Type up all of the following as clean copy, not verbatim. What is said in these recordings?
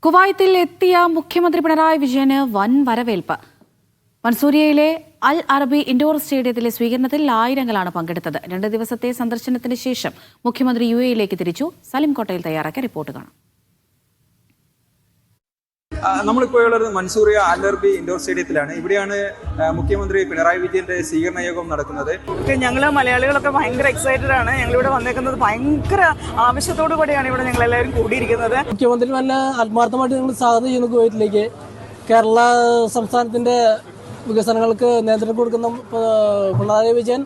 കുവൈത്തിൽ എത്തിയ മുഖ്യമന്ത്രി പിണറായി വിജയന് വൻ വരവേൽപ്പ്. മൻസൂരിയയിലെ അൽ അറബി ഇൻഡോർ സ്റ്റേഡിയത്തിലെ സ്വീകരണത്തിൽ ആയിരങ്ങളാണ് പങ്കെടുത്തത്. 2 ദിവസത്തെ സന്ദർശനത്തിന് ശേഷം മുഖ്യമന്ത്രി UAE-യിലേക്ക് തിരിച്ചു. സലിം കോട്ടയിൽ തയ്യാറാക്കിയ റിപ്പോർട്ട് കാണാം. നമ്മളിപ്പോൾ ഉള്ളത് മൻസൂറിയ അൽ അറബി ഇൻഡോർ സ്റ്റേഡിയത്തിലാണ്. ഇവിടെയാണ് മുഖ്യമന്ത്രി പിണറായി വിജയന്റെ സ്വീകരണ യോഗം നടക്കുന്നത്. ഞങ്ങൾ മലയാളികളൊക്കെ ഭയങ്കര എക്സൈറ്റഡ് ആണ്. ഞങ്ങളിവിടെ വന്നേക്കുന്നത് ഭയങ്കര ആവശ്യത്തോടു കൂടിയാണ് ഇവിടെ ഞങ്ങൾ എല്ലാവരും കൂടിയിരിക്കുന്നത്. മുഖ്യമന്ത്രി നല്ല ആത്മാർത്ഥമായിട്ട് ഞങ്ങൾ സ്വാഗതം ചെയ്യുന്നു കുവൈറ്റിലേക്ക്. കേരള സംസ്ഥാനത്തിന്റെ വികസനങ്ങൾക്ക് നേതൃത്വം കൊടുക്കുന്ന പിണറായി വിജയൻ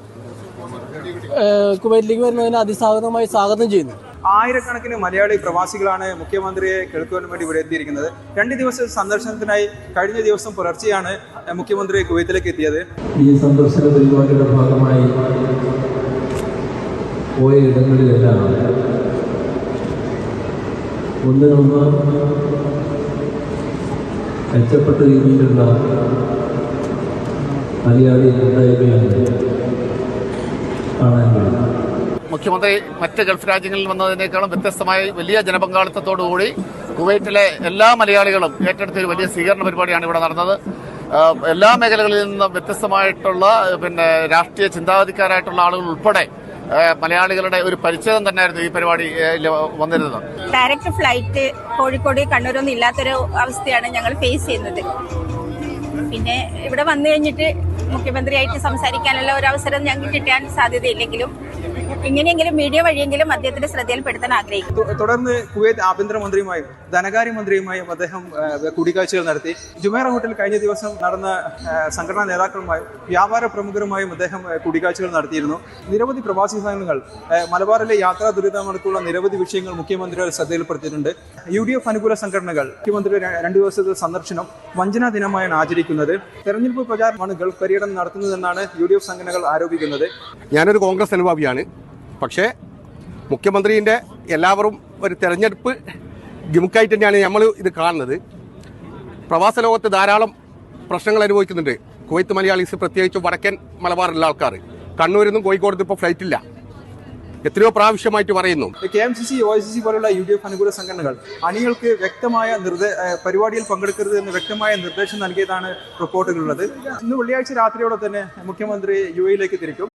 കുവൈറ്റിലേക്ക് വരുന്നതിന് അതിസ്വാഗതമായി സ്വാഗതം ചെയ്യുന്നു. ആയിരക്കണക്കിന് മലയാളി പ്രവാസികളാണ് മുഖ്യമന്ത്രിയെ കേൾക്കുവാൻ വേണ്ടി ഇവിടെ എത്തിയിരിക്കുന്നത്. 2 ദിവസ സന്ദർശനത്തിനായി കഴിഞ്ഞ ദിവസം പുലർച്ചെയാണ് മുഖ്യമന്ത്രി കുവൈത്തിലേക്ക് എത്തിയത്. ഈ സന്ദർശന പരിപാടിയുടെ ഭാഗമായി പോയ ഇടങ്ങളിലെല്ലാം ഒന്നിനൊന്ന് മെച്ചപ്പെട്ട രീതിയിലുള്ള മലയാളി കൂട്ടായ്മയാണ് കാണാൻ കഴിയും. മുഖ്യമന്ത്രി മറ്റ് ഗൾഫ് രാജ്യങ്ങളിൽ വന്നതിനേക്കാളും വ്യത്യസ്തമായി വലിയ ജനപങ്കാളിത്തത്തോടുകൂടി കുവൈറ്റിലെ എല്ലാ മലയാളികളും ഏറ്റെടുത്ത ഒരു വലിയ സ്വീകരണ പരിപാടിയാണ് ഇവിടെ നടന്നത്. എല്ലാ മേഖലകളിൽ നിന്നും വ്യത്യസ്തമായിട്ടുള്ള രാഷ്ട്രീയ ചിന്താഗതിക്കാരായിട്ടുള്ള ആളുകൾ ഉൾപ്പെടെ മലയാളികളുടെ ഒരു പരിചയം തന്നെയായിരുന്നു ഈ പരിപാടി വന്നിരുന്നത്. ഡയറക്റ്റ് ഫ്ലൈറ്റ് കോഴിക്കോട് കണ്ണൂരൊന്നും ഇല്ലാത്തൊരു അവസ്ഥയാണ് ഞങ്ങൾ ഫേസ് ചെയ്യുന്നത്. പിന്നെ ഇവിടെ വന്നു കഴിഞ്ഞിട്ട് മുഖ്യമന്ത്രിയായിട്ട് സംസാരിക്കാനുള്ള ഒരു അവസരം ഞങ്ങൾക്ക് കിട്ടാൻ സാധ്യതയില്ലെങ്കിലും ഇങ്ങനെയെങ്കിലും മീഡിയ വഴിയെങ്കിലും അദ്ദേഹത്തിന്റെ ശ്രദ്ധയിൽപ്പെടുത്താൻ ആഗ്രഹിക്കുന്നു. തുടർന്ന് കുവൈത്ത് ആഭ്യന്തരമന്ത്രിയുമായും ധനകാര്യമന്ത്രിയുമായും അദ്ദേഹം കൂടിക്കാഴ്ചകൾ നടത്തി. ജുമേറ ഹോട്ടലിൽ കഴിഞ്ഞ ദിവസം നടന്ന സംഘടനാ നേതാക്കളുമായും വ്യാപാര പ്രമുഖരുമായും അദ്ദേഹം കൂടിക്കാഴ്ചകൾ നടത്തിയിരുന്നു. നിരവധി പ്രവാസി സംഘങ്ങൾ മലബാറിലെ യാത്രാ ദുരിതമടക്കമുള്ള നിരവധി വിഷയങ്ങൾ മുഖ്യമന്ത്രിയുടെ ശ്രദ്ധയിൽപ്പെടുത്തിയിട്ടുണ്ട്. UDF അനുകൂല സംഘടനകൾ മുഖ്യമന്ത്രി 2 ദിവസത്തെ സന്ദർശനം വഞ്ചനാ ദിനമായാണ് ആചരിക്കുന്നത്. തെരഞ്ഞെടുപ്പ് പ്രചാരണമാണ് ഗൾഫ് പര്യടനം നടത്തുന്നതെന്നാണ് UDF സംഘടനകൾ ആരോപിക്കുന്നത്. ഞാനൊരു കോൺഗ്രസ് അനുഭാവിയാണ്. പക്ഷേ മുഖ്യമന്ത്രിൻ്റെ എല്ലാവരും ഒരു തെരഞ്ഞെടുപ്പ് ഗിമുക്കായിട്ട് തന്നെയാണ് നമ്മൾ ഇത് കാണുന്നത്. പ്രവാസ ലോകത്ത് ധാരാളം പ്രശ്നങ്ങൾ അനുഭവിക്കുന്നുണ്ട് കുവൈത്ത് മലയാളീസ്, പ്രത്യേകിച്ച് വടക്കൻ മലബാറിലുള്ള ആൾക്കാർ. കണ്ണൂരിൽ നിന്നും കോഴിക്കോട് ഇപ്പോൾ ഫ്ലൈറ്റില്ല, എത്രയോ പ്രാവശ്യമായിട്ട് പറയുന്നു. KMCC, OICC പോലുള്ള UDF അനുകൂല സംഘടനകൾ അണികൾക്ക് വ്യക്തമായ പരിപാടിയിൽ പങ്കെടുക്കരുത് എന്ന് വ്യക്തമായ നിർദ്ദേശം നൽകിയതാണ് റിപ്പോർട്ടുകളുള്ളത്. ഇന്ന് വെള്ളിയാഴ്ച രാത്രിയോടെ തന്നെ മുഖ്യമന്ത്രി UAE-യിലേക്ക് തിരിക്കും.